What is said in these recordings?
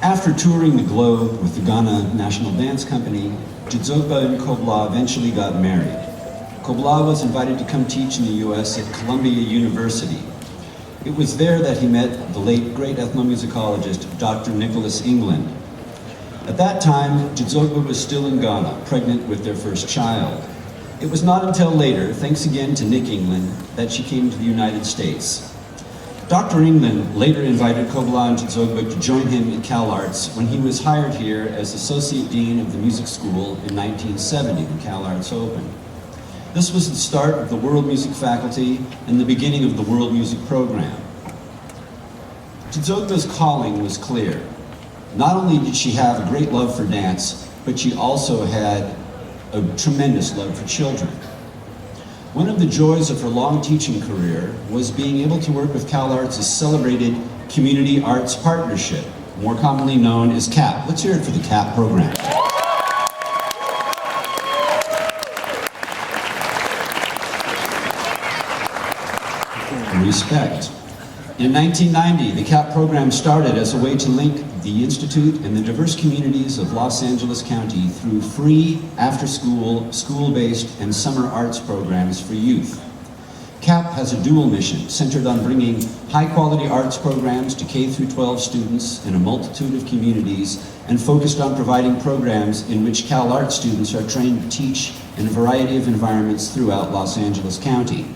After touring the globe with the Ghana National Dance Company, Dzidzogbe and Kobla eventually got married. Kobla was invited to come teach in the US at Columbia University. It was there that he met the late great ethnomusicologist, Dr. Nicholas England. At that time, Dzidzogbe was still in Ghana, pregnant with their first child. It was not until later, thanks again to Nick England, that she came to the United States. Dr. England later invited Kobla and Dzidzogbe to join him at Cal Arts when he was hired here as Associate Dean of the Music School in 1970 when Cal Arts opened. This was the start of the World Music Faculty and the beginning of the World Music Program. Dzidzogbe's calling was clear. Not only did she have a great love for dance, but she also had a tremendous love for children. One of the joys of her long teaching career was being able to work with Cal Arts' celebrated Community Arts Partnership, more commonly known as CAP. Let's hear it for the CAP program. Respect. In 1990, the CAP program started as a way to link the Institute and the diverse communities of Los Angeles County through free after-school, school-based, and summer arts programs for youth. CAP has a dual mission centered on bringing high-quality arts programs to K through 12 students in a multitude of communities and focused on providing programs in which Cal Arts students are trained to teach in a variety of environments throughout Los Angeles County.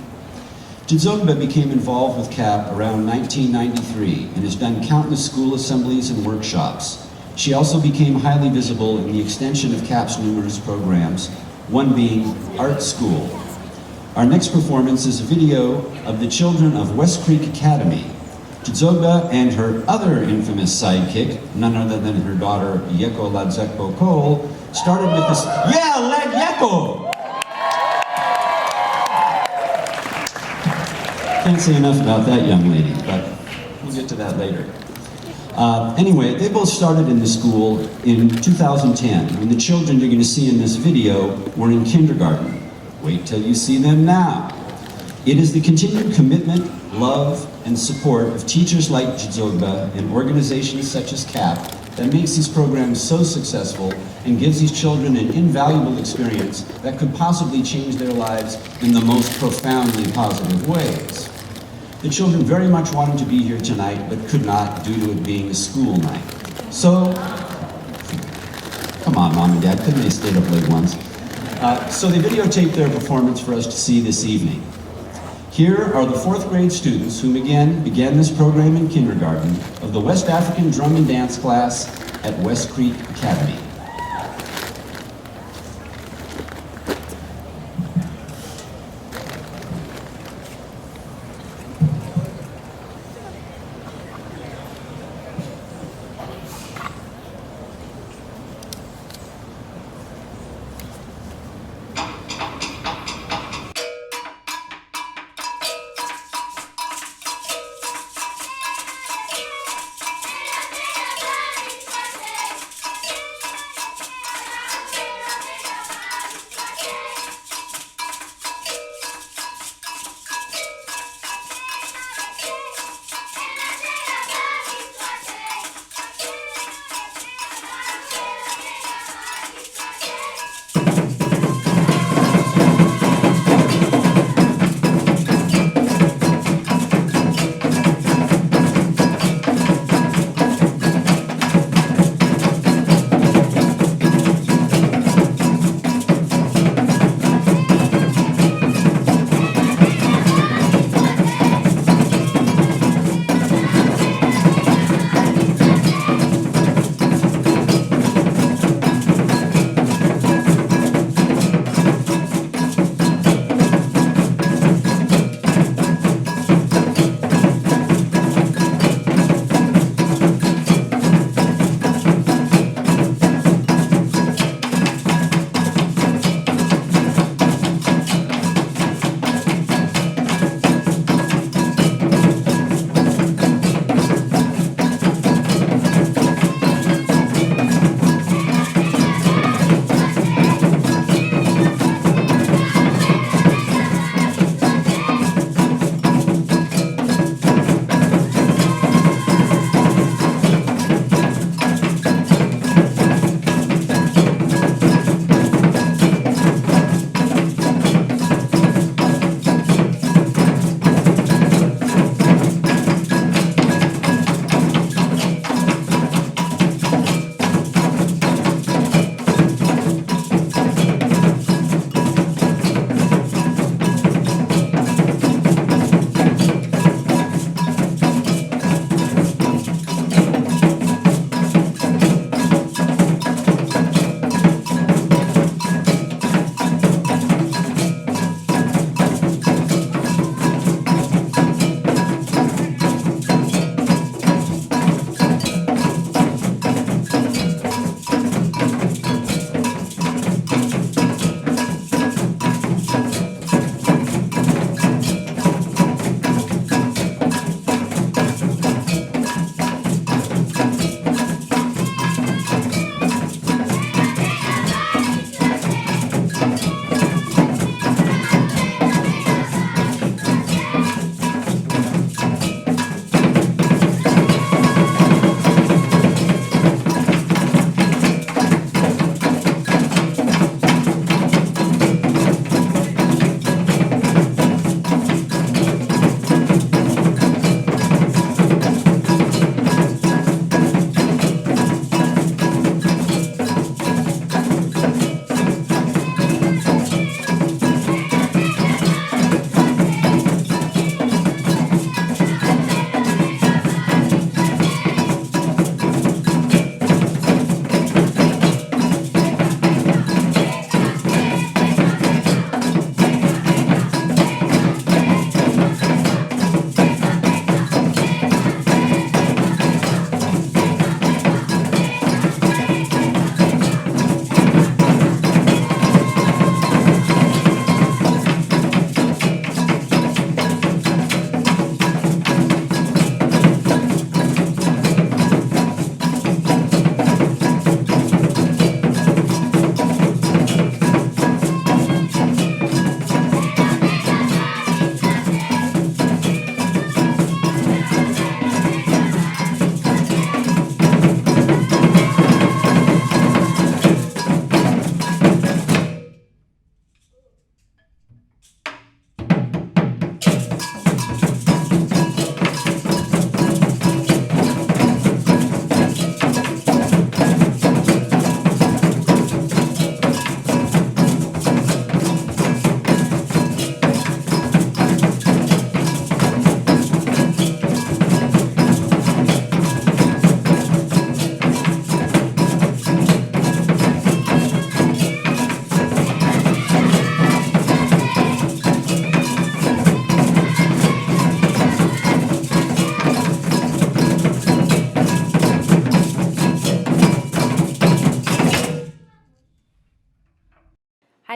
Dzidzogbe became involved with CAP around 1993 and has done countless school assemblies and workshops. She also became highly visible in the extension of CAP's numerous programs, one being Art School. Our next performance is a video of the children of West Creek Academy. Dzidzogbe and her other infamous sidekick, none other than her daughter Yeko Ladzekpo-Cole, started with this, yeah, like Yeko! Can't say enough about that young lady, but we'll get to that later. Anyway, they both started in the school in 2010, when the children you're going to see in this video were in kindergarten. Wait till you see them now. It is the continued commitment, love, and support of teachers like Dzidzogbe and organizations such as CAP that makes these programs so successful and gives these children an invaluable experience that could possibly change their lives in the most profoundly positive ways. The children very much wanted to be here tonight, but could not due to it being a school night. So, come on, Mom and Dad, couldn't they stayed up late once? So they videotaped their performance for us to see this evening. Here are the 4th grade students whom again began this program in kindergarten of the West African Drum and Dance class at West Creek Academy.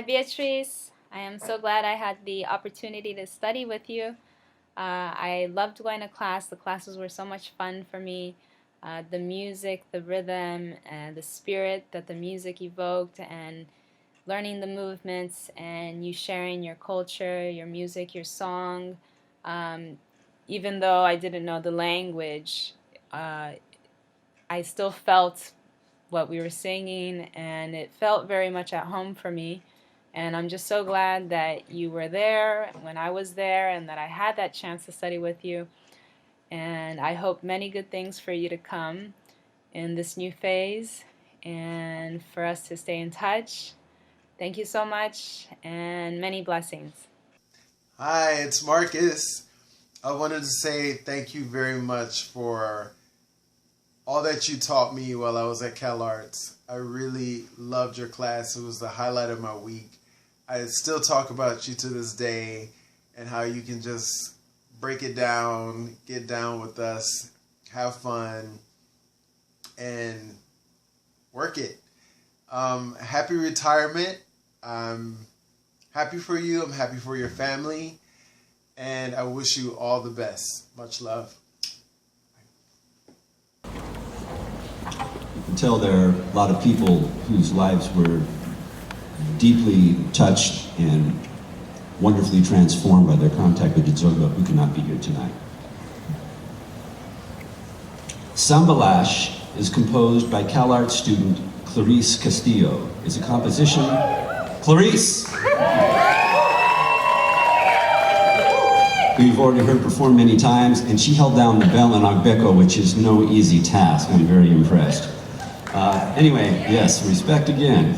Hi Beatrice, I am so glad I had the opportunity to study with you. I loved going to class. The classes were so much fun for me. The music, the rhythm, and the spirit that the music evoked, and learning the movements, and you sharing your culture, your music, your song. Even though I didn't know the language, I still felt what we were singing, and it felt very much at home for me. And I'm just so glad that you were there when I was there, and that I had that chance to study with you. And I hope many good things for you to come in this new phase, and for us to stay in touch. Thank you so much, and many blessings. Hi, it's Marcus. I wanted to say thank you very much for all that you taught me while I was at Cal Arts. I really loved your class. It was the highlight of my week. I still talk about you to this day, and how you can just break it down, get down with us, have fun, and work it. Happy retirement. I'm happy for you. I'm happy for your family. And I wish you all the best. Much love. You can tell there are a lot of people whose lives were deeply touched and wonderfully transformed by their contact with Dzidzogbe, who cannot be here tonight. Sambalash is composed by Cal Arts student Clarice Castillo. It's a composition. Clarice! Who you've already heard perform many times, and she held down the bell in Agbekor, which is no easy task. I'm very impressed. Anyway, yes, respect again.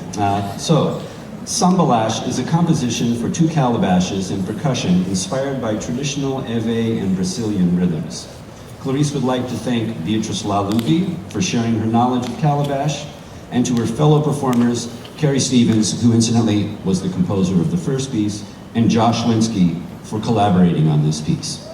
Sambalash is a composition for two calabashes and percussion inspired by traditional Ewe and Brazilian rhythms. Clarice would like to thank Beatrice Lawluvi for sharing her knowledge of calabash, and to her fellow performers, Carrie Stevens, who incidentally was the composer of the first piece, and Josh Linsky for collaborating on this piece.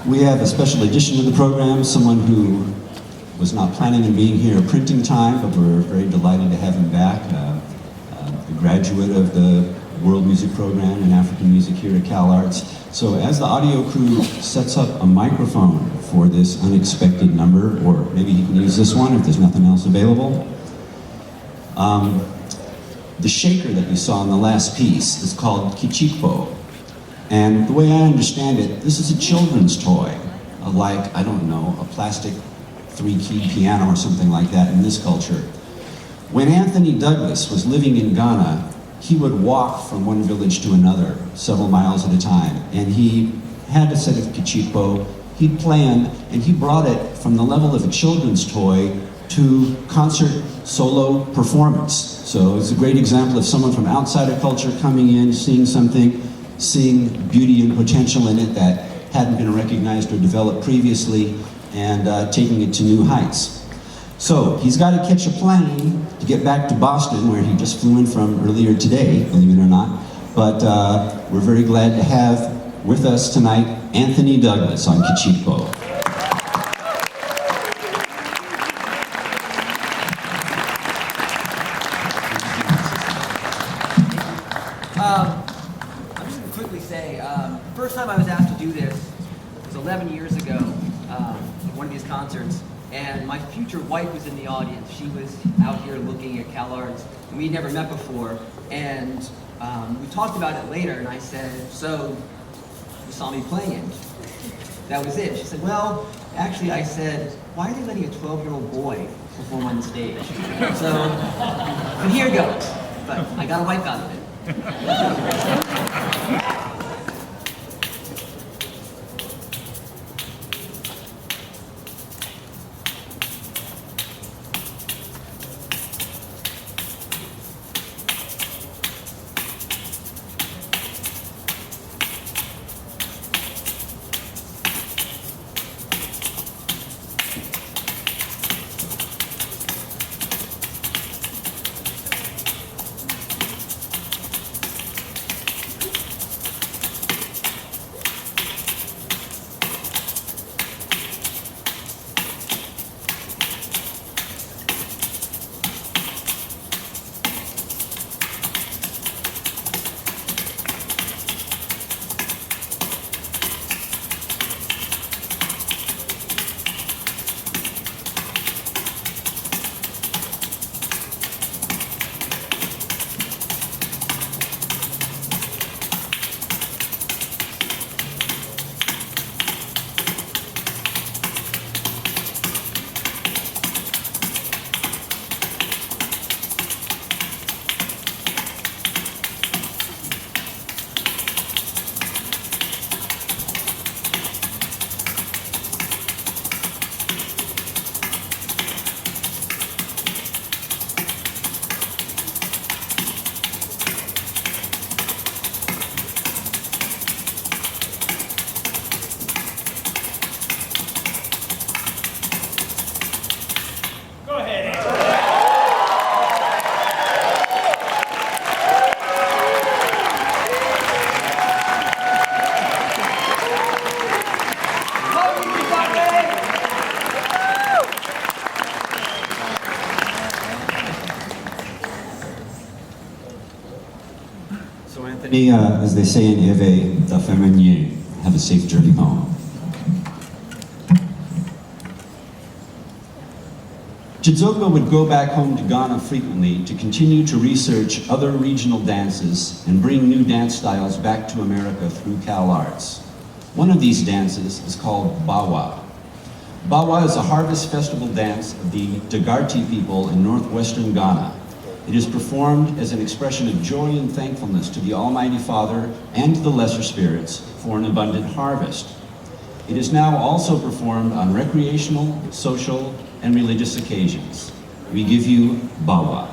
We have a special addition to the program, someone who was not planning on being here at printing time, but we're very delighted to have him back, a graduate of the World Music Program in African Music here at Cal Arts. So as the audio crew sets up a microphone for this unexpected number, or maybe he can use this one if there's nothing else available. The shaker that you saw in the last piece is called Kichikpo. And the way I understand it, this is a children's toy, like, I don't know, a plastic 3-key piano or something like that in this culture. When Anthony Douglas was living in Ghana, he would walk from one village to another, several miles at a time, and he had a set of Kichikpo, he'd planned, and he brought it from the level of a children's toy to concert solo performance. So it's a great example of someone from outside a culture coming in, seeing something, seeing beauty and potential in it that hadn't been recognized or developed previously, and taking it to new heights. So he's got to catch a plane to get back to Boston, where he just flew in from earlier today, believe it or not. But we're very glad to have with us tonight Anthony Douglas on Kichikpo. I'm just going to quickly say, first time I was asked to do this was 11 years ago at one of these concerts, and my future wife was in the audience. She was out here looking at Cal Arts, and we'd never met before, and we talked about it later, and I said, so you saw me playing it. That was it. She said, well, actually, I said, why are they letting a 12-year-old boy perform on the stage? So, but here goes. But I got a wife out of it. Anthony, as they say in Yewe, have a safe journey home. Dzidzogbe would go back home to Ghana frequently to continue to research other regional dances and bring new dance styles back to America through Cal Arts. One of these dances is called Bawa. Bawa is a harvest festival dance of the Dagarti people in northwestern Ghana. It is performed as an expression of joy and thankfulness to the Almighty Father and to the lesser spirits for an abundant harvest. It is now also performed on recreational, social, and religious occasions. We give you Bawa.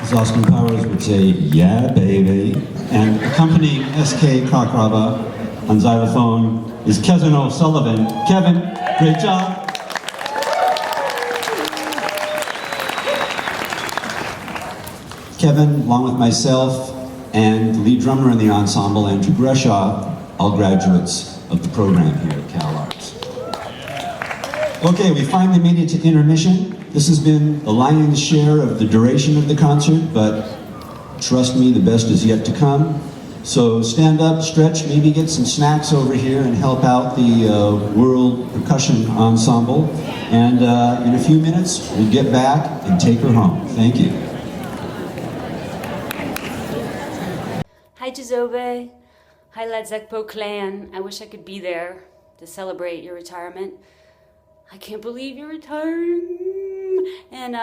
as Austin Powers would say, yeah, baby. And accompanying S.K. Kakraba on xylophone is Kevin O'Sullivan. Kevin, great job. Kevin, along with myself, and lead drummer in the ensemble, Andrew Grueschow, all graduates of the program here at Cal Arts. Okay, we finally made it to intermission. This has been the lion's share of the duration of the concert, but trust me, the best is yet to come. So stand up, stretch, maybe get some snacks over here and help out the World Percussion Ensemble. And in a few minutes, we'll get back and take her home. Thank you. Hi Dzidzogbe, hi Ladzekpo clan. I wish I could be there to celebrate your retirement. I can't believe you're retiring. And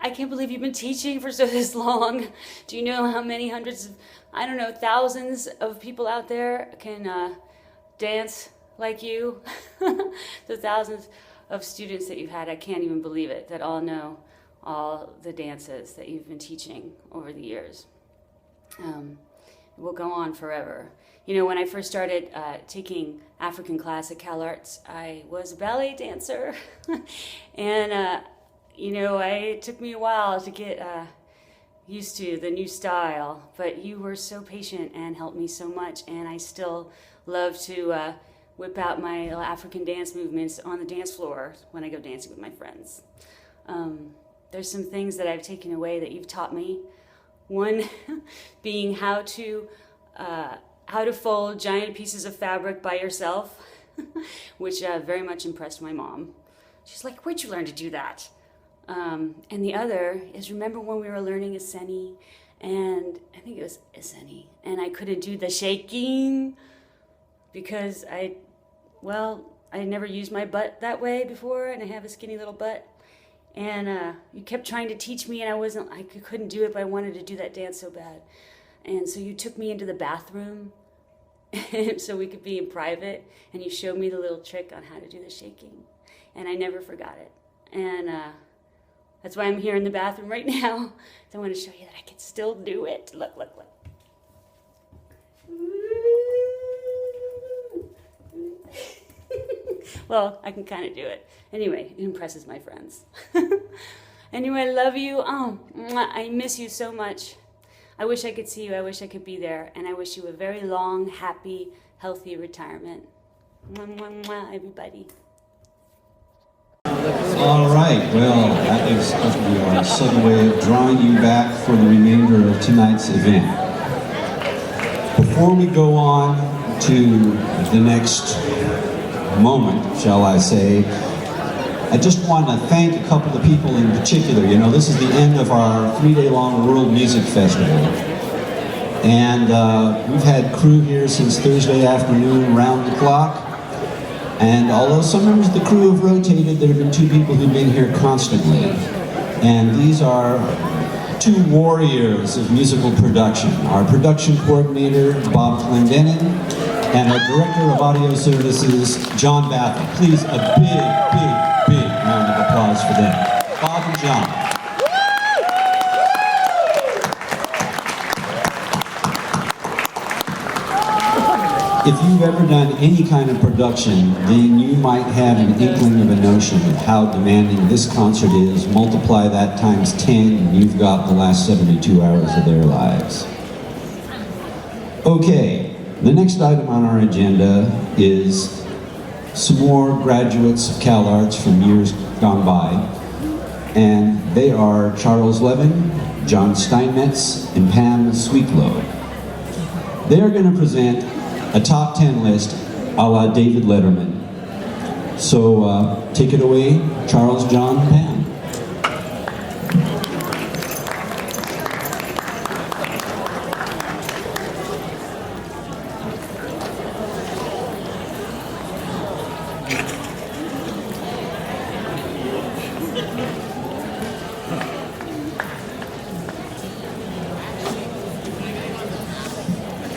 I can't believe you've been teaching for this long. Do you know how many hundreds of, I don't know, thousands of people out there can dance like you? The thousands of students that you've had, I can't even believe it, that all know all the dances that you've been teaching over the years. It will go on forever. You know, when I first started taking African class at Cal Arts, I was a ballet dancer. And, you know, it took me a while to get used to the new style, but you were so patient and helped me so much, and I still love to whip out my African dance movements on the dance floor when I go dancing with my friends. There's some things that I've taken away that you've taught me. One being how to fold giant pieces of fabric by yourself, which very much impressed my mom. She's like, where'd you learn to do that? And the other is, remember when we were learning Aseni, and I think it was Aseni, and I couldn't do the shaking because I never used my butt that way before, and I have a skinny little butt. And you kept trying to teach me, and I couldn't do it, but I wanted to do that dance so bad. And so you took me into the bathroom so we could be in private, and you showed me the little trick on how to do the shaking. And I never forgot it. And that's why I'm here in the bathroom right now. So I want to show you that I can still do it. Look, look, look. Well, I can kind of do it. Anyway, it impresses my friends. Anyway, I love you. Oh, I miss you so much. I wish I could see you. I wish I could be there. And I wish you a very long, happy, healthy retirement. Mwah, mwah, mwah, everybody. All right, well, that is supposed to be our sudden way of drawing you back for the remainder of tonight's event. Before we go on to the next moment, shall I say, I just want to thank a couple of people in particular. You know, this is the end of our 3-day-long World Music Festival. And we've had crew here since Thursday afternoon, round the clock. And although some members of the crew have rotated, there have been 2 people who've been here constantly. And these are 2 warriors of musical production. Our production coordinator, Bob Clendenin, and our director of audio services, John Baffin. Please, a big round of applause for them. Bob and John. If you've ever done any kind of production, then you might have an inkling of a notion of how demanding this concert is. Multiply that times 10, and you've got the last 72 hours of their lives. Okay, the next item on our agenda is some more graduates of Cal Arts from years gone by. And they are Charles Levin, John Steinmetz, and Pam Sweetlow. They are going to present a top 10 list a la David Letterman. So take it away, Charles, John, Pam.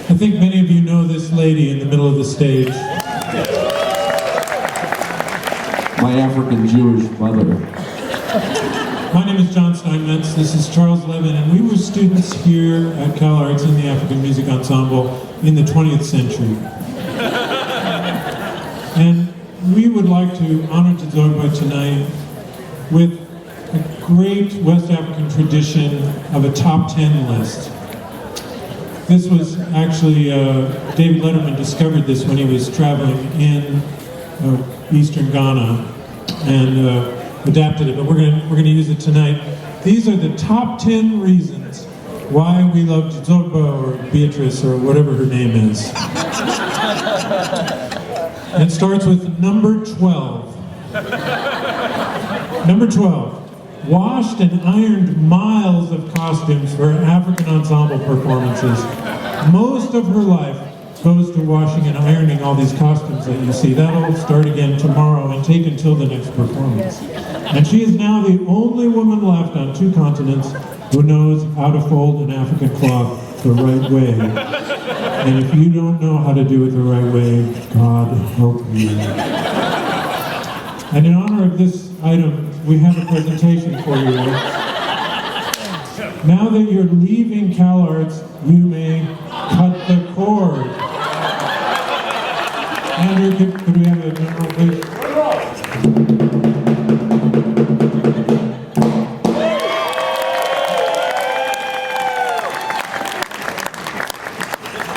I think many of you know this lady in the middle of the stage. My African Jewish mother. My name is John Steinmetz, this is Charles Levin, and we were students here at CalArts in the African Music Ensemble in the 20th century. And we would like to honor Dzidzogbe tonight with a great West African tradition of a top 10 list. This was actually, David Letterman discovered this when he was traveling in eastern Ghana and adapted it, but we're gonna use it tonight. These are the top 10 reasons why we love Dzidzogbe or Beatrice or whatever her name is. It starts with number 12. Number 12. Washed and ironed miles of costumes for African ensemble performances. Most of her life goes to washing and ironing all these costumes that you see. That'll start again tomorrow and take until the next performance. And she is now the only woman left on 2 continents who knows how to fold an African cloth the right way. And if you don't know how to do it the right way, God help you. And in honor of this item, we have a presentation for you. Now that you're leaving CalArts, you may cut the cord. Andrew, could we have a drum roll, please?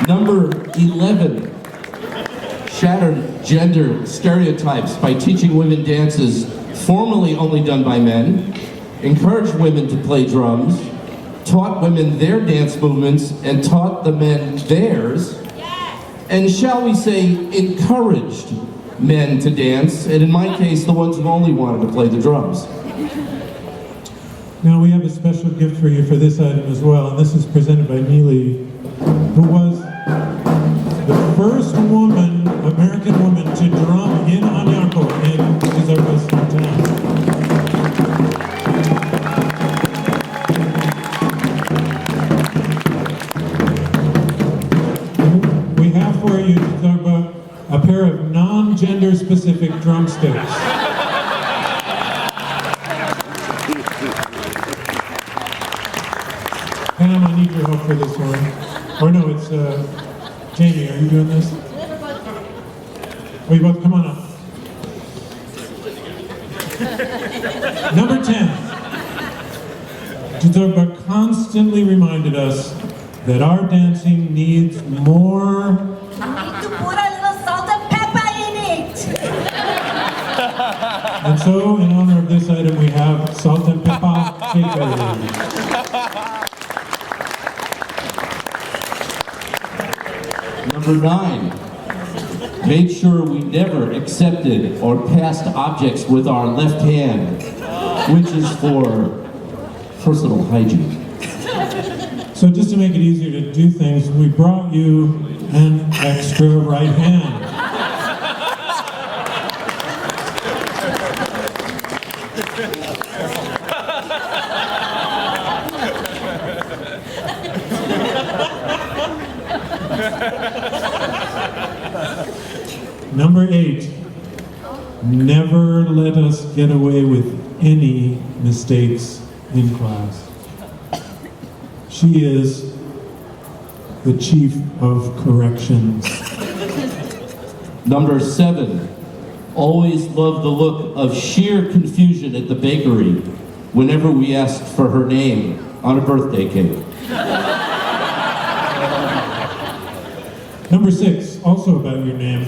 Number 11, shattered gender stereotypes by teaching women dances formerly only done by men, encouraged women to play drums, taught women their dance movements, and taught the men theirs, and shall we say, encouraged men to dance, and in my case, the ones who only wanted to play the drums. Now we have a special gift for you for this item as well, and this is presented by Neely, who was the first woman, American woman, to drum in Anyako in Dzidzogbe's hometown. We have for you, Dzidzogbe, a pair of non-gender specific drumsticks. Pam, I need your help for this one. Or no, it's Jamie, are you doing this? Oh, you both come on up. Number 10. Dzidzogbe constantly reminded us that our dancing needs more. You need to put a little salt and pepper in it. And so, in honor of this item, we have salt and pepper shakers. Number 9, made sure we never accepted or passed objects with our left hand, which is for personal hygiene. So just to make it easier to do things, we brought you an extra right hand. Number 8, never let us get away with any mistakes in class. She is the chief of corrections. Number 7, always loved the look of sheer confusion at the bakery whenever we asked for her name on a birthday cake. Number 6, also about your name.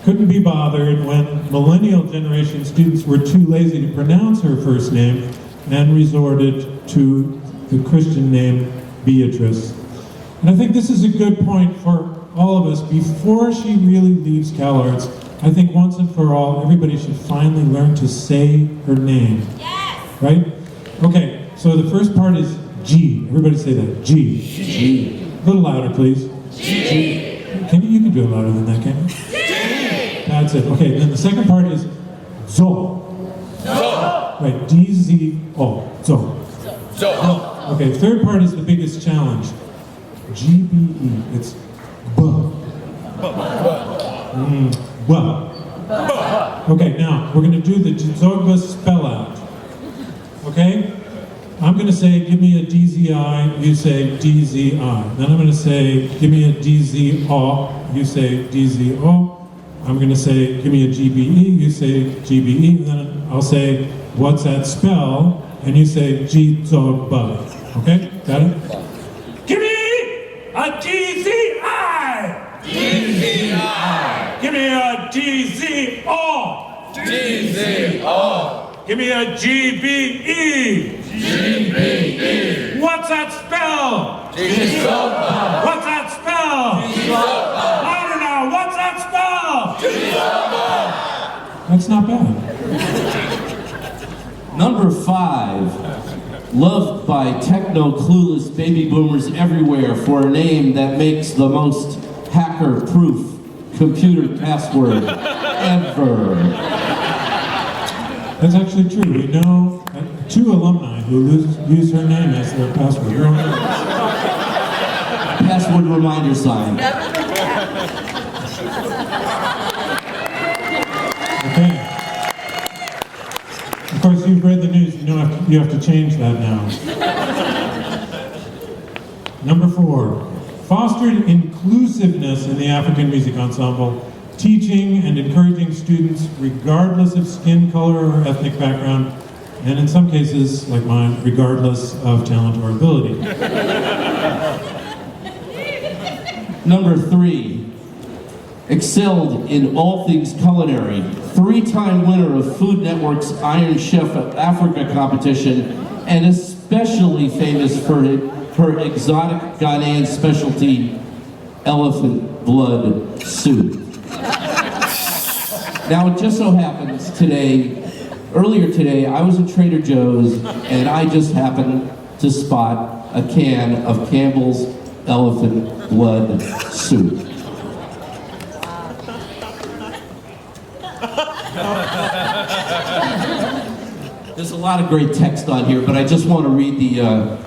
Couldn't be bothered when millennial generation students were too lazy to pronounce her first name and resorted to the Christian name Beatrice. And I think this is a good point for all of us. Before she really leaves CalArts, I think once and for all, everybody should finally learn to say her name. Yes. Right? Okay, so the first part is G. Everybody say that. G. G. A little louder, please. G. You can do it louder than that, can you? G. That's it. Okay, then the second part is Zo. Zo. Right, D-Z-O. Zo. Zo. Okay, third part is the biggest challenge. G-B-E. It's B. B. Okay, now we're going to do the Dzidzogbe spell out. Okay? I'm going to say, give me a DZI, you say DZI. Then I'm going to say, give me a DZO, you say DZO. I'm going to say, give me a GBE, you say GBE. And then I'll say, what's that spell? And you say Dzidzogbe. Okay? Got it? Give me a DZI! DZI! Give me a DZO! DZO! Give me a GBE! GBE! What's that spell? Dzidzogbe! What's that spell? Dzidzogbe! Louder now, what's that spell? Dzidzogbe! That's not bad. Number 5, loved by techno-clueless baby boomers everywhere for a name that makes the most hacker-proof computer password ever. That's actually true. We know 2 alumni who use her name as their password. Password reminder sign. Okay. Of course, you've read the news. You have to change that now. Number 4, fostered inclusiveness in the African Music Ensemble, teaching and encouraging students regardless of skin color or ethnic background, and in some cases, like mine, regardless of talent or ability. Number 3, excelled in all things culinary, 3-time winner of Food Network's Iron Chef Africa competition, and especially famous for her exotic Ghanaian specialty, elephant blood soup. Now it just so happens earlier today, I was in Trader Joe's and I just happened to spot a can of Campbell's elephant blood soup. There's a lot of great text on here, but I just want to read the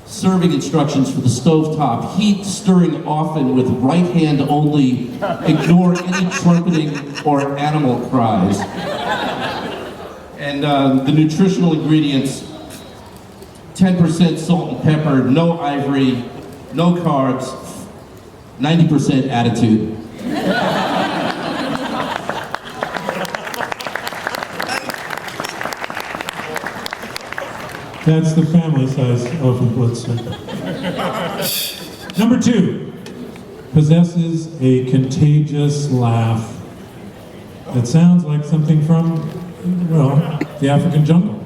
serving instructions for the stovetop. Heat stirring often with right hand only. Ignore any trumpeting or animal cries. And the nutritional ingredients, 10% salt and pepper, no ivory, no carbs, 90% attitude. That's the family size elephant blood soup. Number 2, possesses a contagious laugh that sounds like something from, well, the African jungle.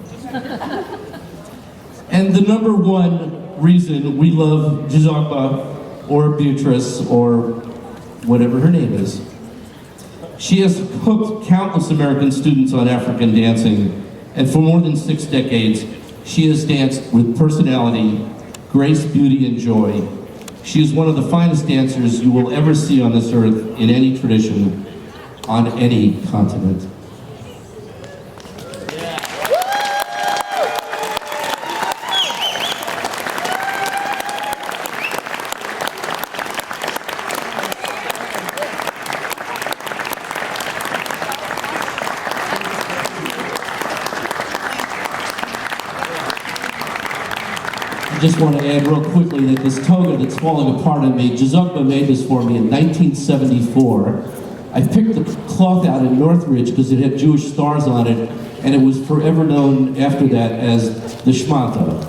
And the number 1 reason we love Dzidzogbe or Beatrice or whatever her name is. She has hooked countless American students on African dancing, and for more than 6 decades, she has danced with personality, grace, beauty, and joy. She is one of the finest dancers you will ever see on this earth in any tradition, on any continent. I just want to add real quickly that this toga that's falling apart on me, Dzidzogbe made this for me in 1974. I picked the cloth out in Northridge because it had Jewish stars on it, and it was forever known after that as the Shmanta.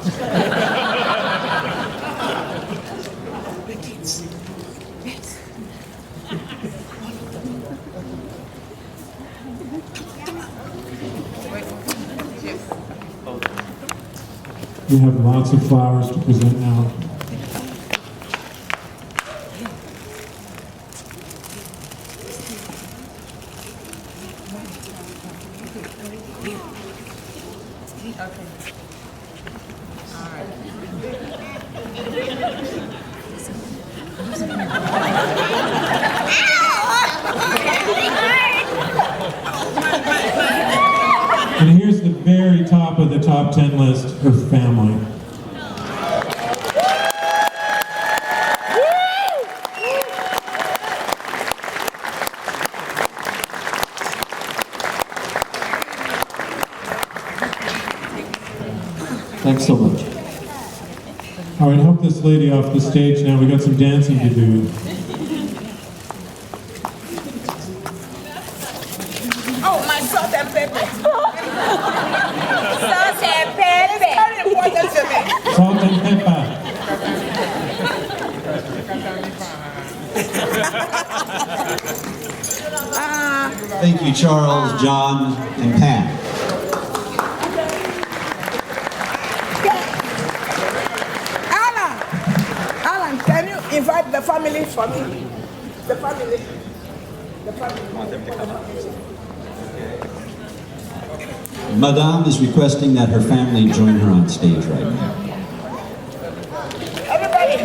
We have lots of flowers to present now. And here's the very top of the top 10 list, her family. Thanks so much. All right, help this lady off the stage now. We got some dancing to do. Oh, my salt and pepper. Salt and pepper. It's very important to me. Salt and pepper. Thank you, Charles, John, and Pam. Alan, can you invite the family for me? The family. The family. Madame is requesting that her family join her on stage right now. Everybody.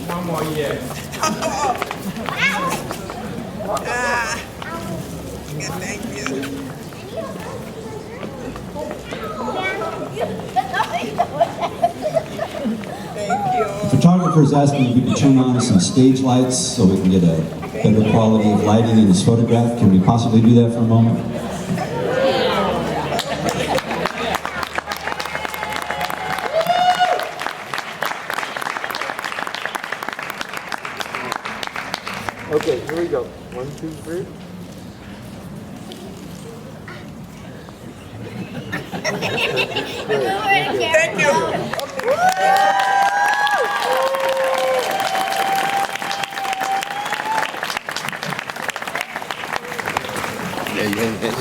One more year. Thank you. The photographer is asking if we can turn on some stage lights so we can get a better quality of lighting in this photograph. Can we possibly do that for a moment? Okay, here we go. 1, 2, 3. Thank you.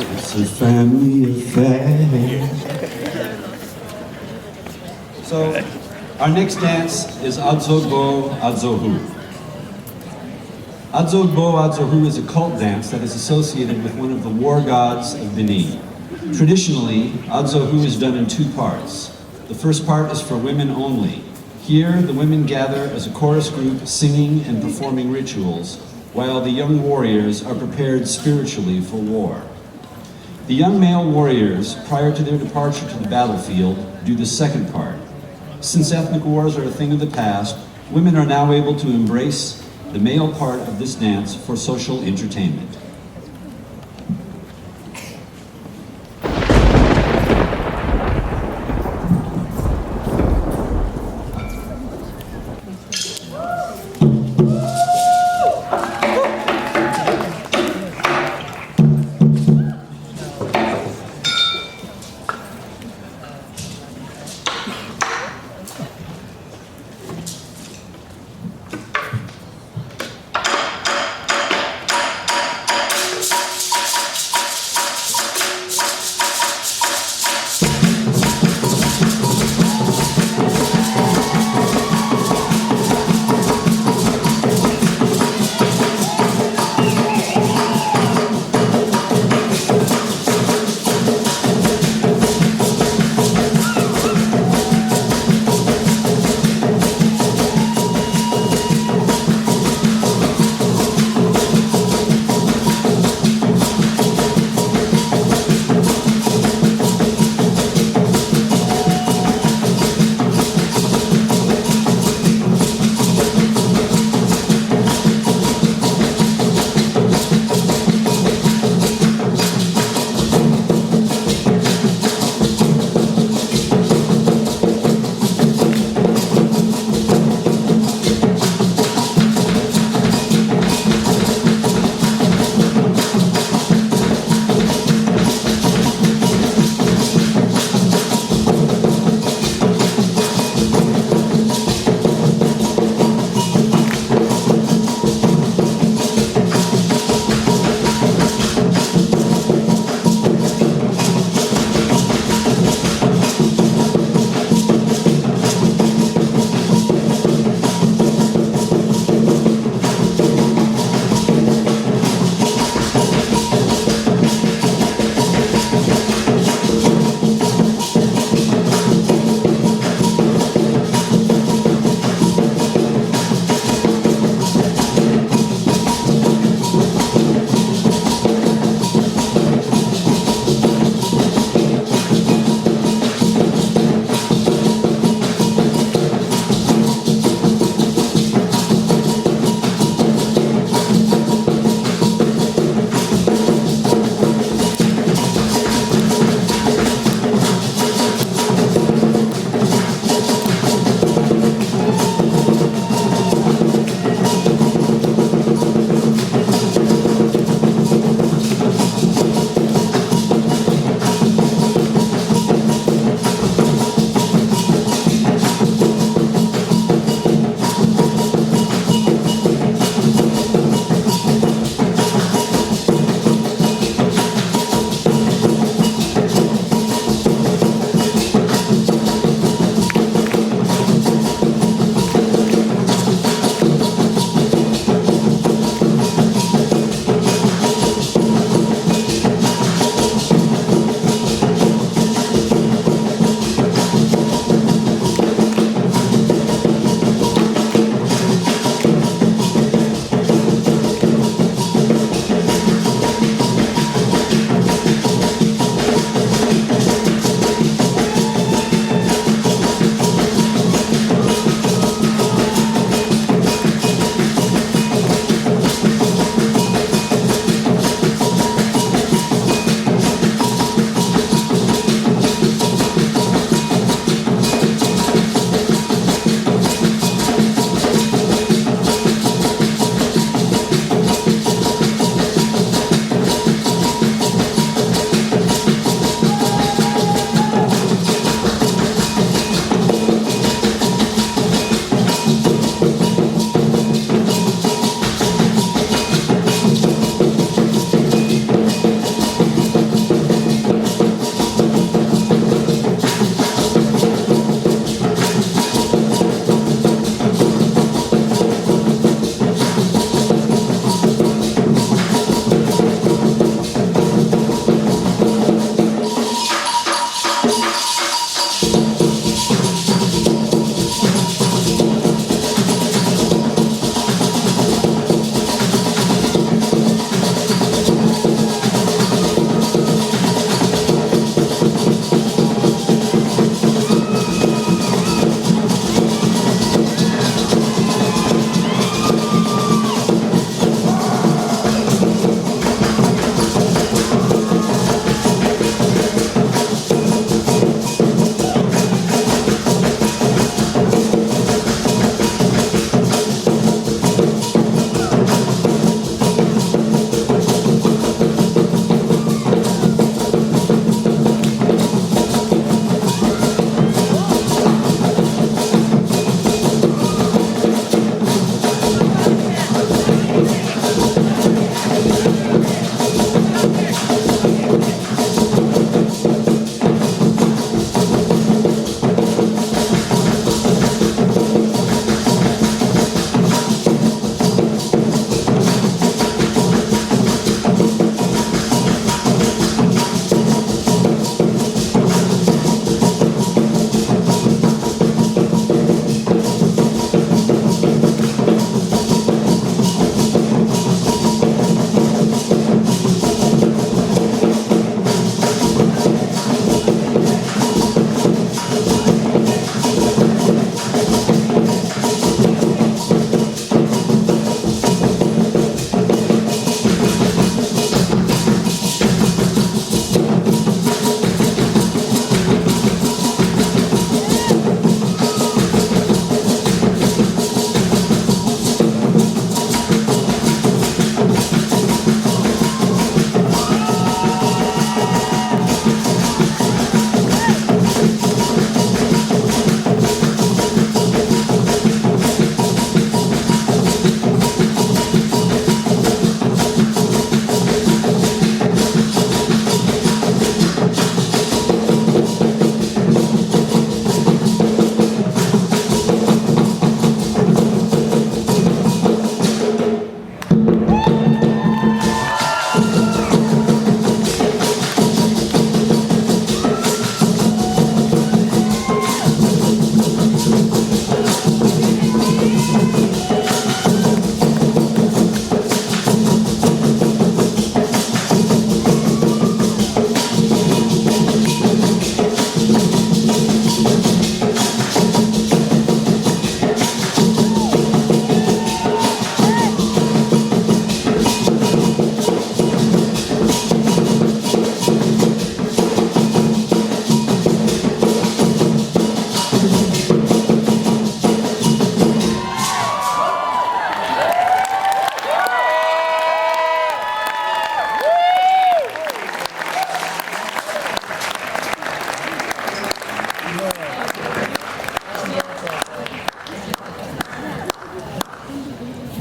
It's a family affair. So, our next dance is Adzogbo Adzohu. Adzogbo Adzohu is a cult dance that is associated with one of the war gods of Benin. Traditionally, Adzohu is done in 2 parts. The first part is for women only. Here, the women gather as a chorus group singing and performing rituals, while the young warriors are prepared spiritually for war. The young male warriors, prior to their departure to the battlefield, do the second part. Since ethnic wars are a thing of the past, women are now able to embrace the male part of this dance for social entertainment.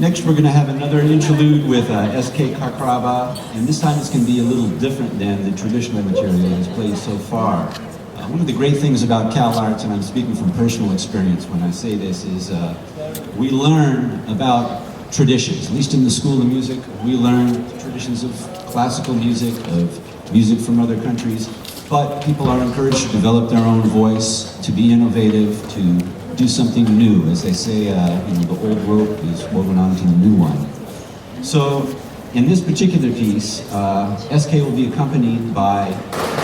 Next, we're going to have another interlude with S.K. Kakraba, and this time it's going to be a little different than the traditional material that's played so far. One of the great things about Cal Arts, and I'm speaking from personal experience when I say this, is we learn about traditions. At least in the School of Music, we learn traditions of classical music, of music from other countries, but people are encouraged to develop their own voice, to be innovative, to do something new. As they say, the old rope is woven onto the new one. So, in this particular piece, SK will be accompanied by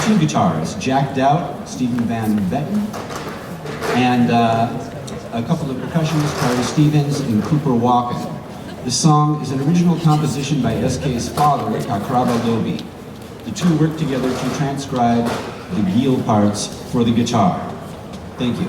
two guitarists, Jack Doubt, Stephen Van Vetten, and a couple of percussionists, Terry Stevens and Cooper Walken. The song is an original composition by SK's father, Kakraba Lobi. The two worked together to transcribe the Geel parts for the guitar. Thank you.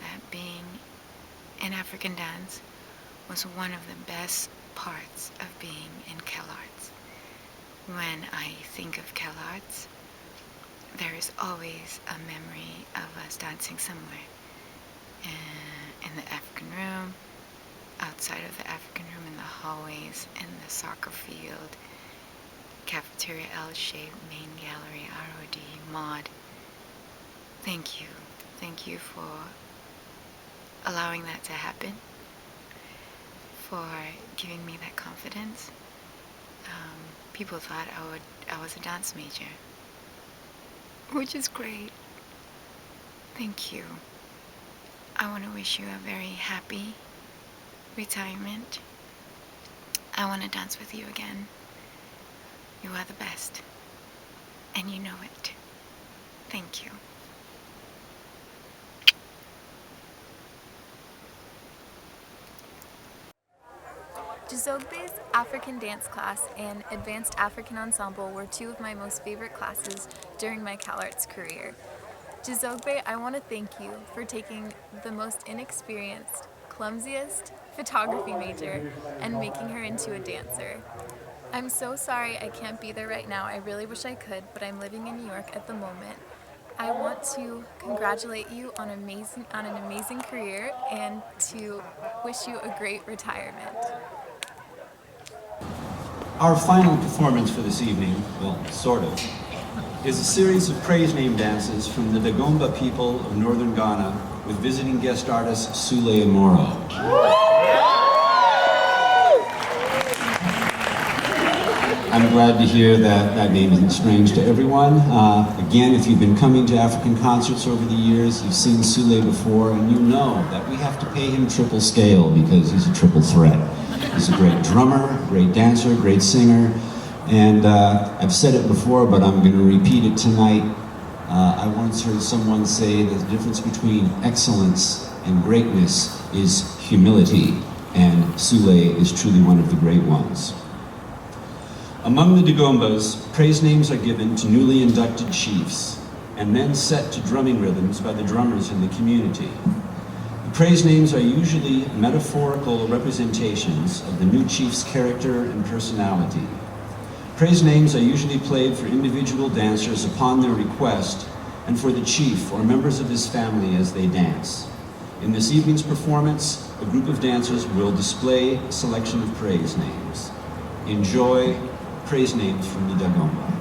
that being in African dance was one of the best parts of being in CalArts. When I think of CalArts, there is always a memory of us dancing somewhere. In the African room, outside of the African room, in the hallways, in the soccer field, cafeteria L-shape, main gallery, ROD, mod. Thank you. Thank you for allowing that to happen, for giving me that confidence. People thought I was a dance major, which is great. Thank you. I want to wish you a very happy retirement. I want to dance with you again. You are the best, and you know it. Thank you. Dzidzogbe's African dance class and Advanced African Ensemble were two of my most favorite classes during my CalArts career. Dzidzogbe, I want to thank you for taking the most inexperienced, clumsiest photography major and making her into a dancer. I'm so sorry I can't be there right now. I really wish I could, but I'm living in New York at the moment. I want to congratulate you on an amazing career and to wish you a great retirement. Our final performance for this evening, well, sort of, is a series of praise name dances from the Dagomba people of northern Ghana with visiting guest artist Sulley Imoro. I'm glad to hear that that name isn't strange to everyone. Again, if you've been coming to African concerts over the years, you've seen Sulley before, and you know that we have to pay him triple scale because he's a triple threat. He's a great drummer, great dancer, great singer, and I've said it before, but I'm going to repeat it tonight. I once heard someone say that the difference between excellence and greatness is humility, and Sulley is truly one of the great ones. Among the Dagombas, praise names are given to newly inducted chiefs and then set to drumming rhythms by the drummers in the community. The praise names are usually metaphorical representations of the new chief's character and personality. Praise names are usually played for individual dancers upon their request and for the chief or members of his family as they dance. In this evening's performance, a group of dancers will display a selection of praise names. Enjoy praise names from the Dagomba.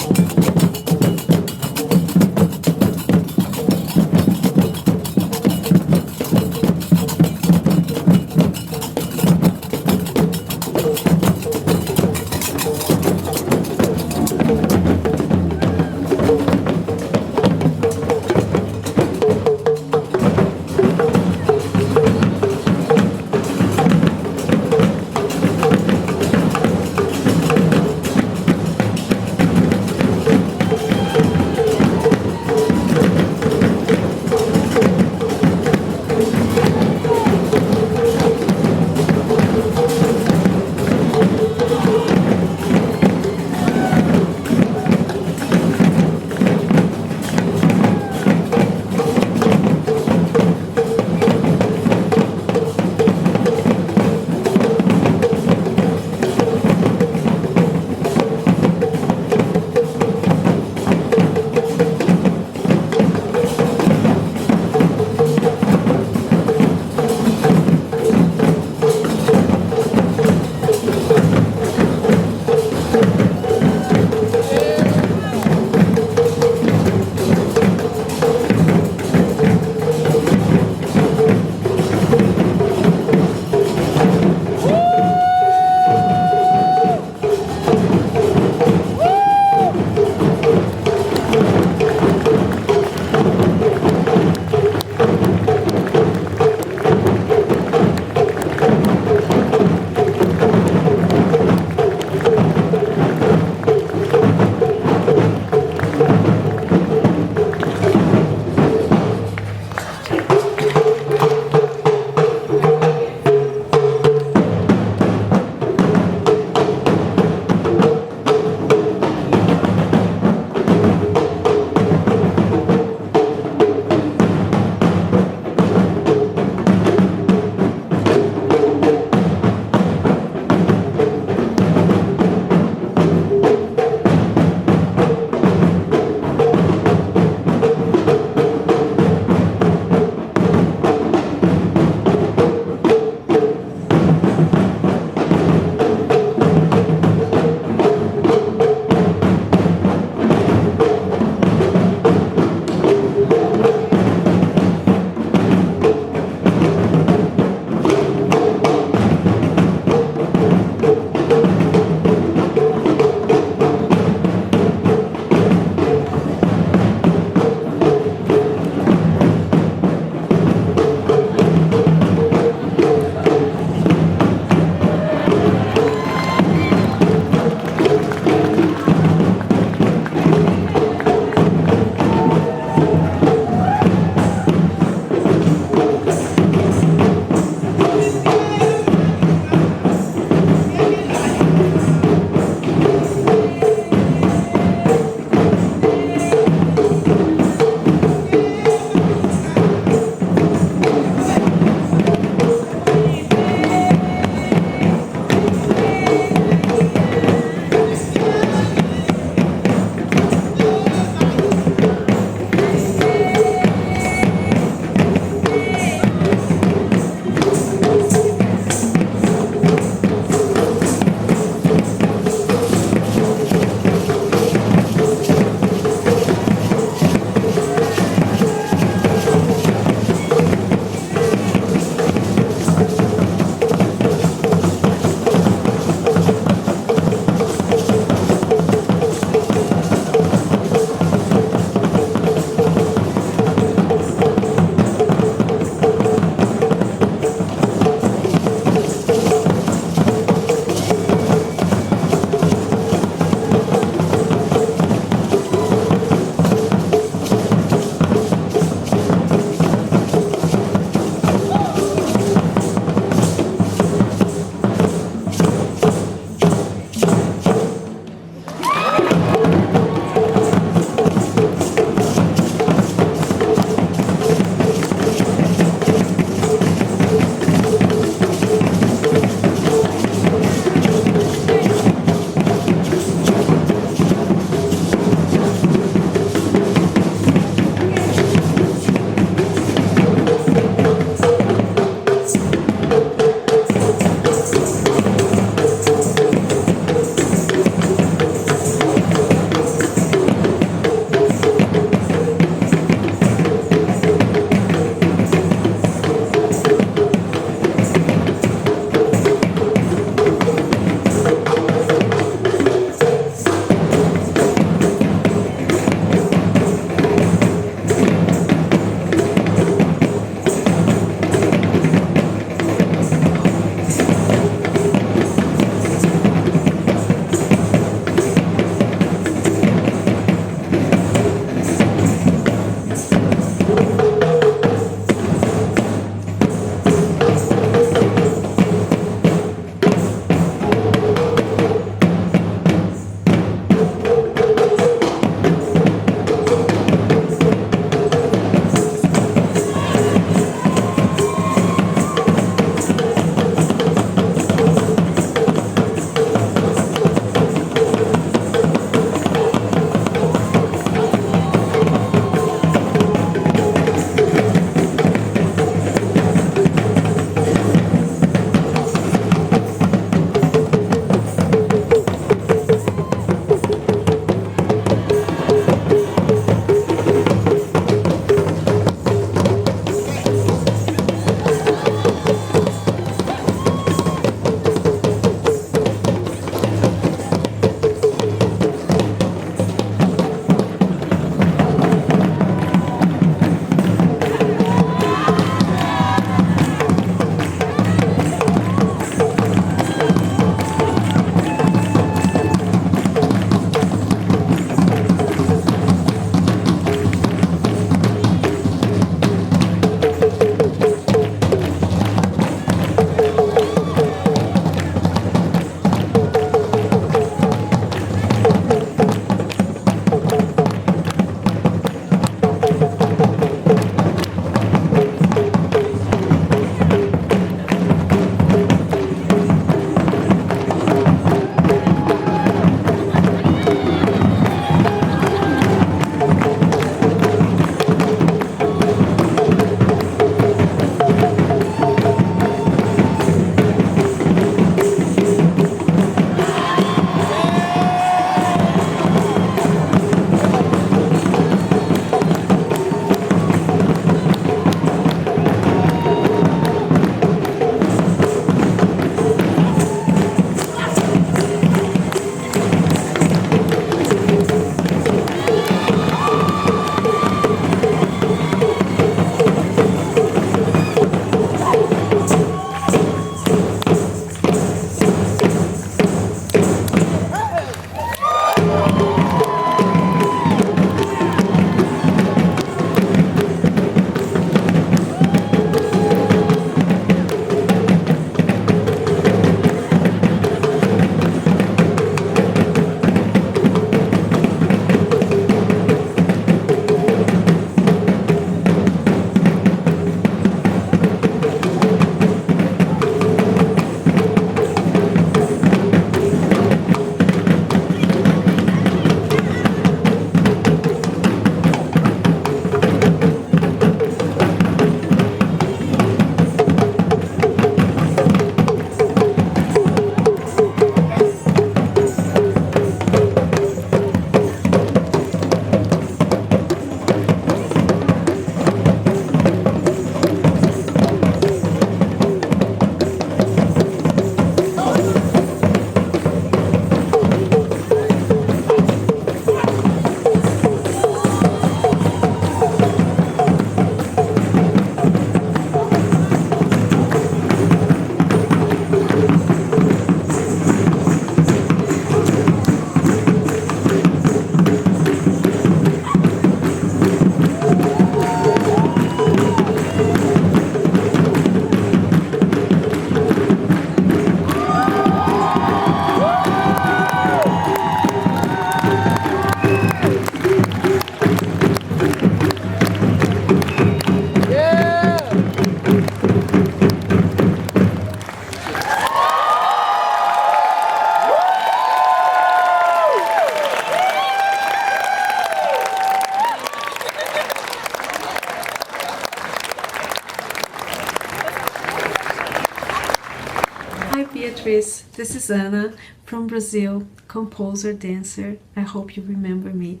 Beatrice, this is Ana from Brazil, composer, dancer. I hope you remember me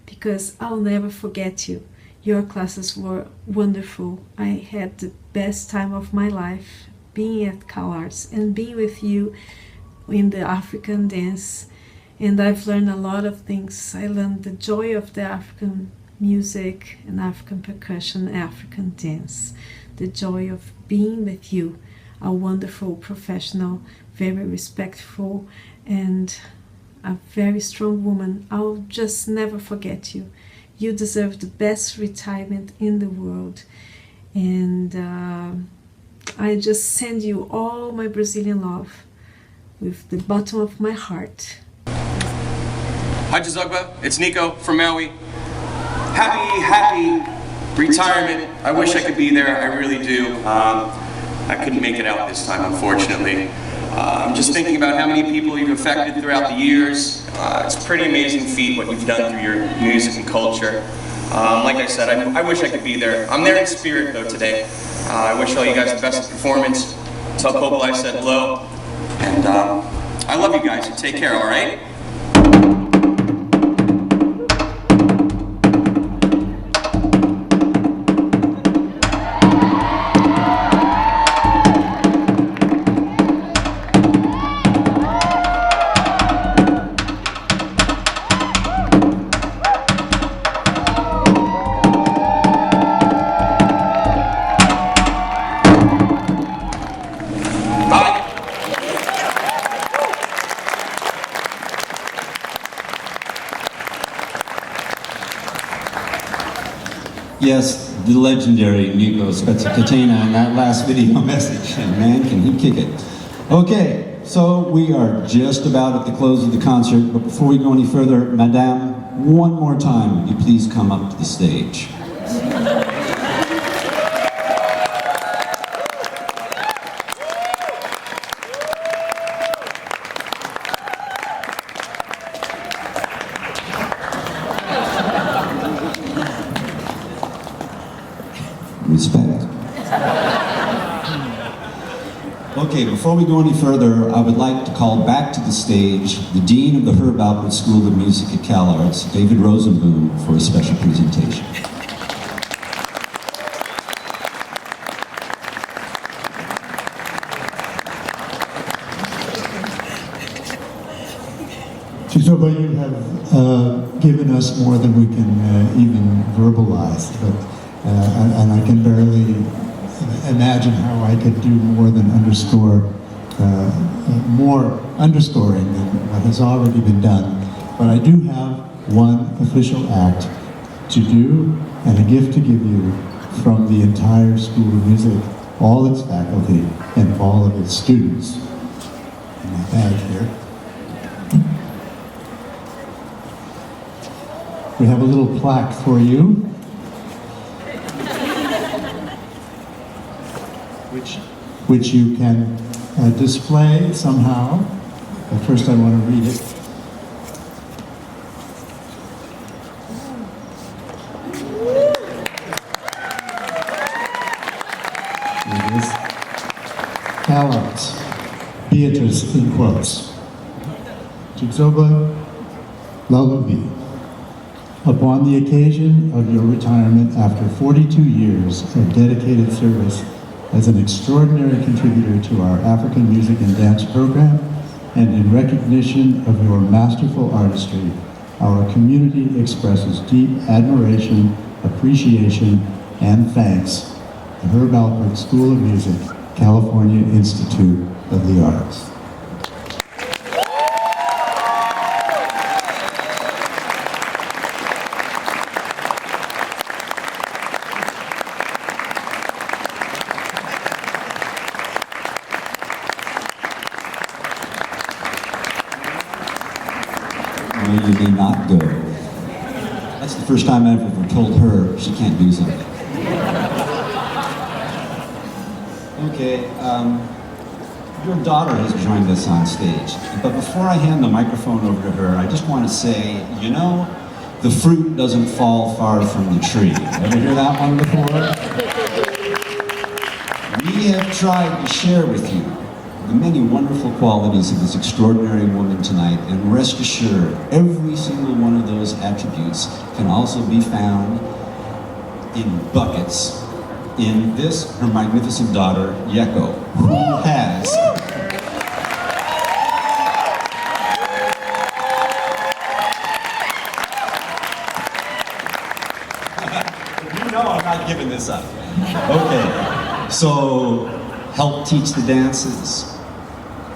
because I'll never forget you. Your classes were wonderful. I had the best time of my life being at CalArts and being with you in the African dance. And I've learned a lot of things. I learned the joy of the African music and African percussion, African dance. The joy of being with you, a wonderful professional, very respectful, and a very strong woman. I'll just never forget you. You deserve the best retirement in the world. And I just send you all my Brazilian love with the bottom of my heart. Hi Dzidzogbe, it's Nico from Maui. Happy retirement. I wish I could be there, I really do. I couldn't make it out this time, unfortunately. I'm just thinking about how many people you've affected throughout the years. It's a pretty amazing feat what you've done through your music and culture. Like I said, I wish I could be there. I'm there in spirit though today. I wish all you guys the best performance. Tell Cole I said hello. And I love you guys. Take care, alright? Yes, the legendary Nico Ladzekpo-Cole in that last video message, and man, can he kick it. Okay, so we are just about at the close of the concert, but before we go any further, Madame, one more time, would you please come up to the stage? Respect. Okay, before we go any further, I would like to call back to the stage the Dean of the Herb Alpert School of Music at CalArts, David Rosenboom, for a special presentation. Dzidzogbe, you have given us more than we can even verbalize, but and I can barely imagine how I could do more than more underscoring than what has already been done. But I do have one official act to do and a gift to give you from the entire School of Music, all its faculty, and all of its students. In my bag here. We have a little plaque for you, which you can display somehow. But first I want to read it. Here it is. CalArts, Beatrice in quotes. Dzidzogbe Lawluvi. Upon the occasion of your retirement after 42 years of dedicated service as an extraordinary contributor to our African music and dance program, and in recognition of your masterful artistry, our community expresses deep admiration, appreciation, and thanks. The Herb Alpert School of Music, California Institute of the Arts. You may not go. That's the first time I've ever told her she can't do something. Okay, your daughter has joined us on stage, but before I hand the microphone over to her, I just want to say, you know, the fruit doesn't fall far from the tree. Ever hear that one before? We have tried to share with you the many wonderful qualities of this extraordinary woman tonight, and rest assured, every single one of those attributes can also be found in buckets in this, her magnificent daughter, Yeko, who has you know I'm not giving this up. Okay, so help teach the dances,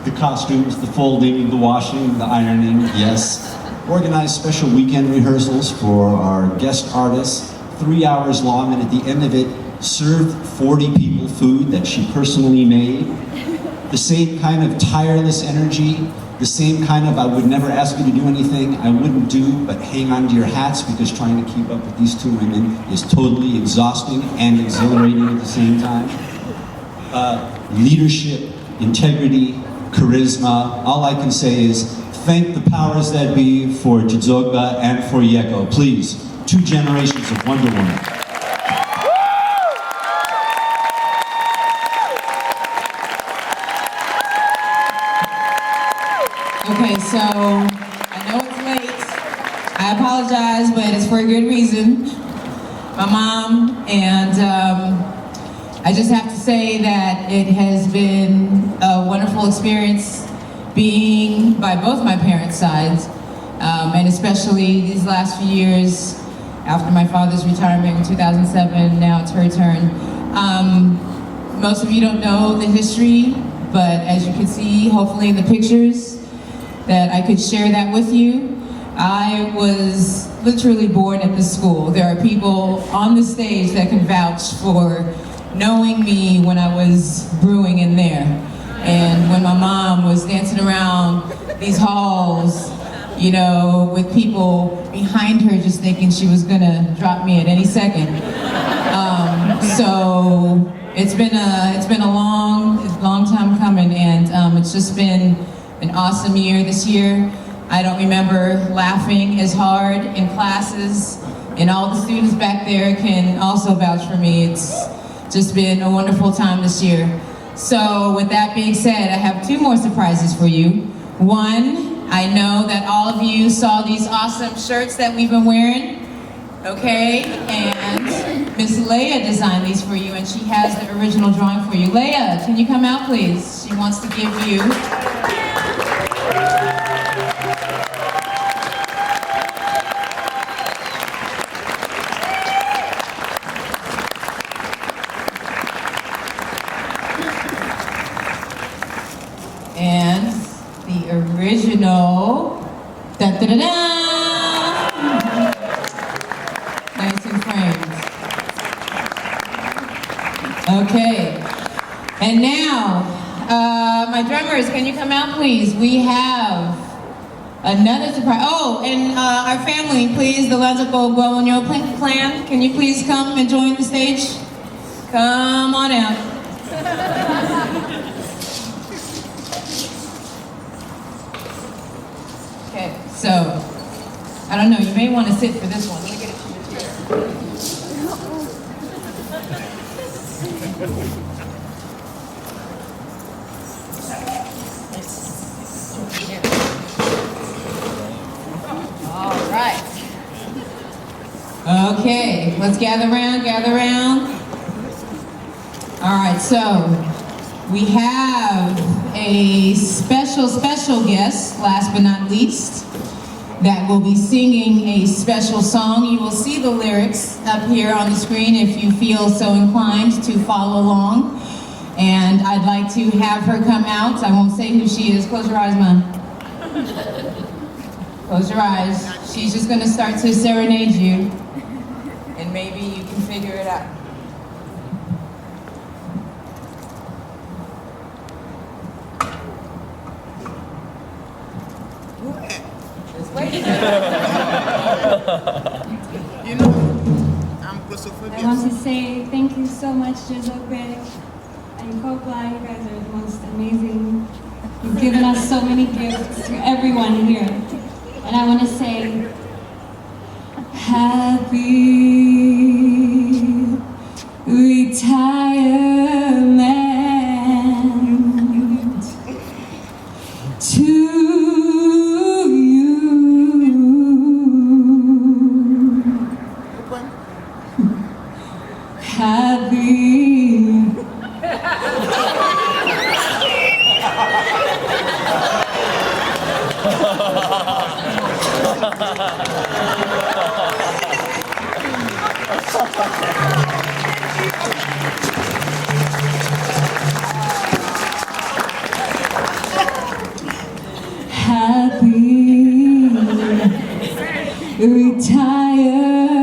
the costumes, the folding, the washing, the ironing, yes. Organize special weekend rehearsals for our guest artists, 3 hours long, and at the end of it, served 40 people food that she personally made. The same kind of tireless energy, the same kind of I would never ask you to do anything I wouldn't do, but hang on to your hats because trying to keep up with these two women is totally exhausting and exhilarating at the same time. Leadership, integrity, charisma, all I can say is thank the powers that be for Dzidzogbe and for Yeko. Please, 2 generations of Wonder Woman. Okay, so I know it's late. I apologize, but it's for a good reason. My mom, and I just have to say that it has been a wonderful experience being by both my parents' sides, and especially these last few years after my father's retirement in 2007, now it's her turn. Most of you don't know the history, but as you can see, hopefully in the pictures, that I could share that with you. I was literally born at this school. There are people on the stage that can vouch for knowing me when I was brewing in there. And when my mom was dancing around these halls, you know, with people behind her just thinking she was gonna drop me at any second. So it's been a long time coming, and it's just been an awesome year this year. I don't remember laughing as hard in classes, and all the students back there can also vouch for me. It's just been a wonderful time this year. So with that being said, I have 2 more surprises for you. One, I know that all of you saw these awesome shirts that we've been wearing, okay? And Miss Leia designed these for you, and she has the original drawing for you. Leia, can you come out, please? She wants to give you and the original, da-da-da-da, nice and framed. Okay, and now, my drummers, can you come out, please? We have another surprise. Oh, and our family, please, the Ladzekpo-Cole clan, can you please come and join the stage? Come on out. Okay, so, I don't know, you may want to sit for this one. Let me get a chair. All right. Okay, let's gather around, gather around. All right, so we have a special guest, last but not least, that will be singing a special song. You will see the lyrics up here on the screen if you feel so inclined to follow along. And I'd like to have her come out. I won't say who she is. Close your eyes, Mom. Close your eyes. She's just going to start to serenade you, and maybe you can figure it out. Just wait. You know, I'm claustrophobic. I want to say thank you so much, Dzidzogbe and Kopla. You guys are the most amazing. You've given us so many gifts to everyone here. And I want to say, happy retirement. retirement to you. Happy retirement.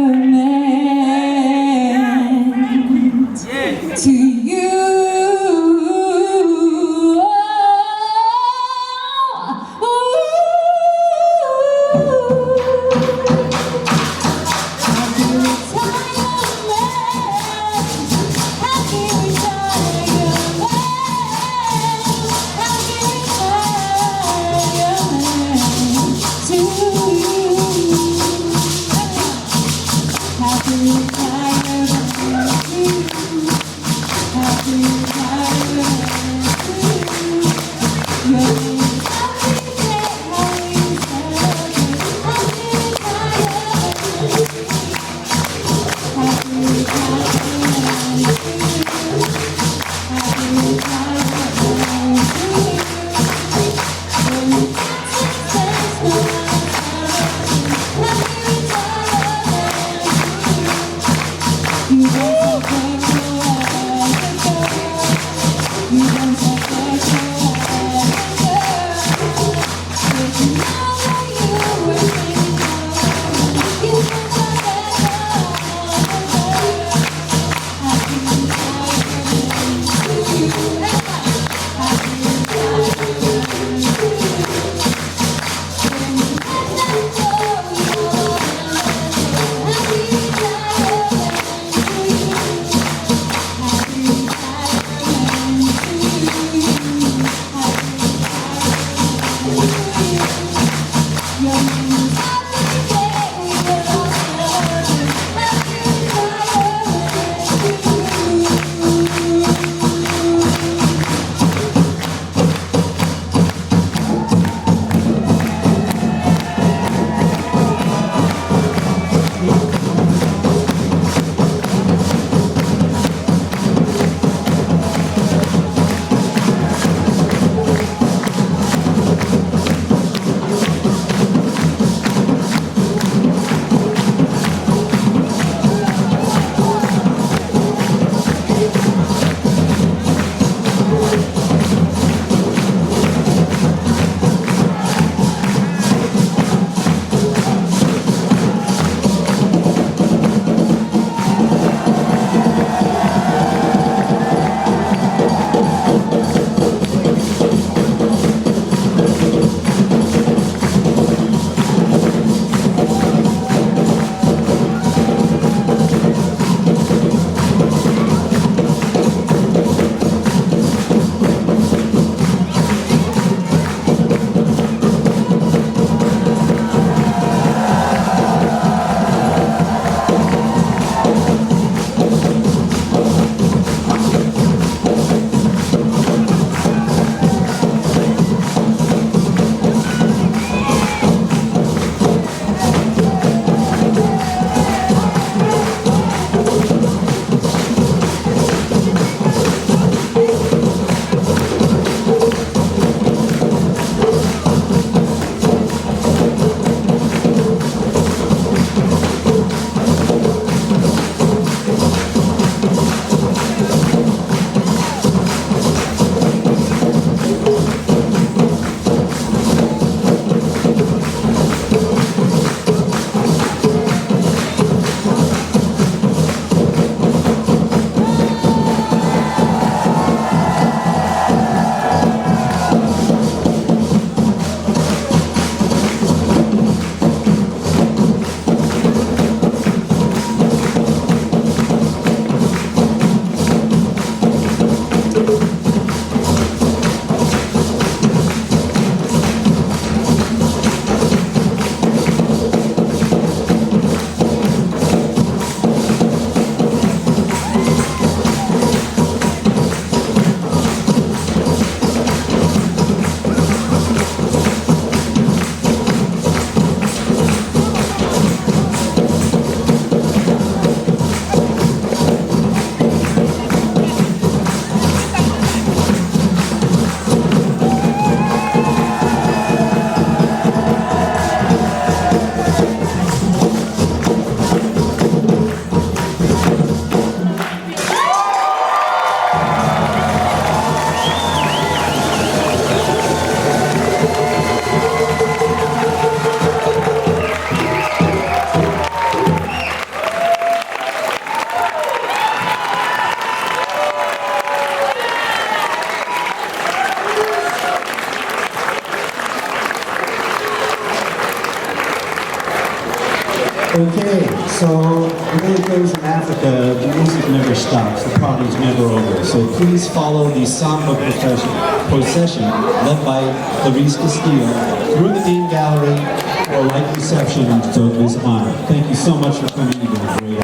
Okay, so the way it goes in Africa, the music never stops, the party's never over. So please follow the samba procession led by Clarice Castillo through the main gallery for a light reception in Dzidzogbe's honor. Thank you so much for coming. You've been a great